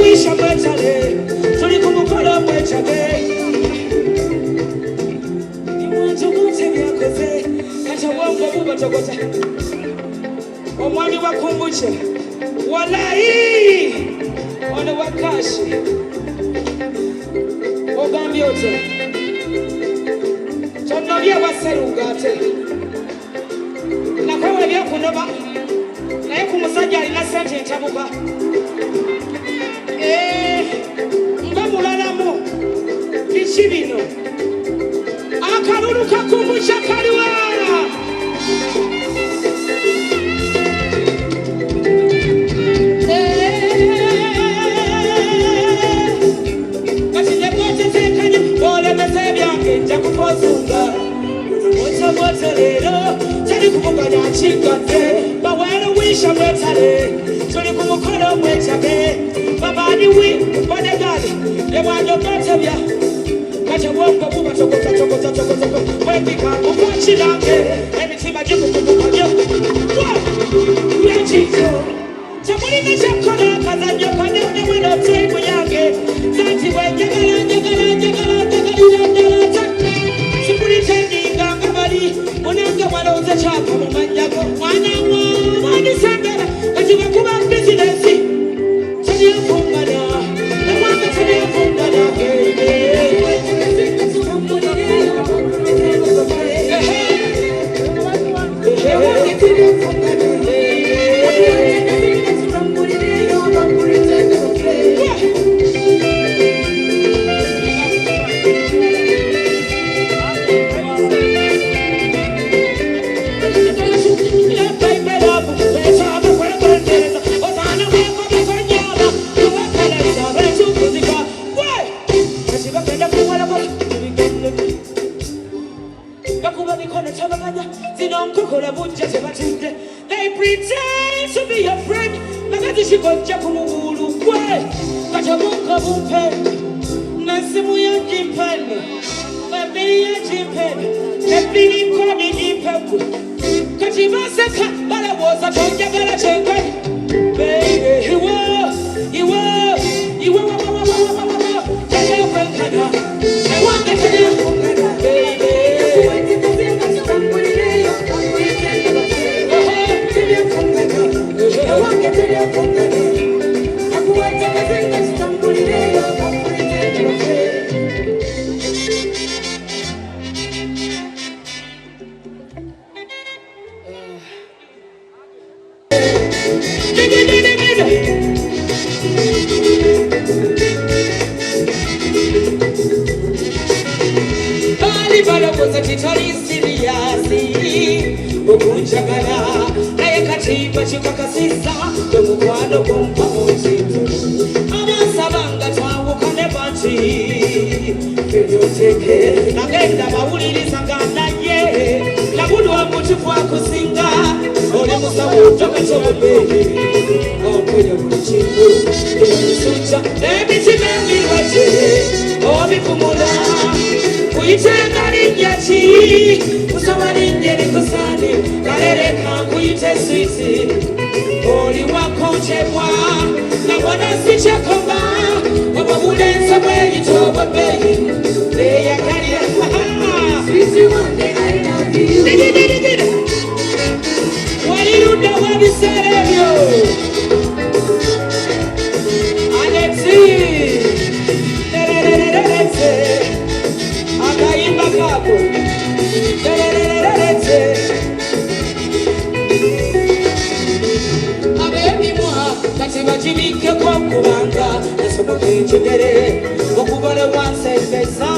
wisha mwetale tuli kumukolo mwetale nimwanjo mute byakoze kata wongo buba tokota omwami wakumbuche walai ono wakashi ogambyote tonobya waserugate nakawula byakunoba naye ku musajja alina sente entabuka nga mulalamu biki bino akalulu kakumbucha kaliwa kati nebwotetekanye olemese byange nja kukozunga motomoto leero teri kuvuganya kigadde bawere wisha mwetale tuli ku mukolo mwetabe babani wi bodegali yebwanyogotebya kati bwongo buba tokota wepika mukwakirange emitima gikukumukanye yekiko temulina kyakola akazanyo kanene mweno teimu yange zati bwenjagala sikulitendinga nga bali munanga mwalowooza kyapa mu manyago mwanamwa mwanisembera kati bwekuba bizinesi tebyefungana namwanga tebyefungana They pretend to be your friend. Nakati shikocha kumugulu kwe kachabuka bumpe nasimu ya jimpeni mabili ya jimpeni nebili kodi jimpeku kachibaseka bala woza tonja gala chekwe baby iwa taya kwenkana ewanga taya kwenkana baby chikakasisa kwemukwano kumpamuzitu abasabanga twawukane bati ebyoteke nagenda bawuliriza naye nabulwa mutufu akusinga oli musawo tokatobebe okwenya buli kintu ebisuca n'emitima emirwate obikumula kuyitenga linnya ki kusaba linnya likusane kaleleka kuyite switi oli wakochebwa nabona sichakoma wababudensa bweyitoba beyi leyakalira switi wande I love you walirunda wabiserebyo Alexi akayimba kako abebimwa kati bakibike kwa kubanga nasoboka ekigere okubala wansembeza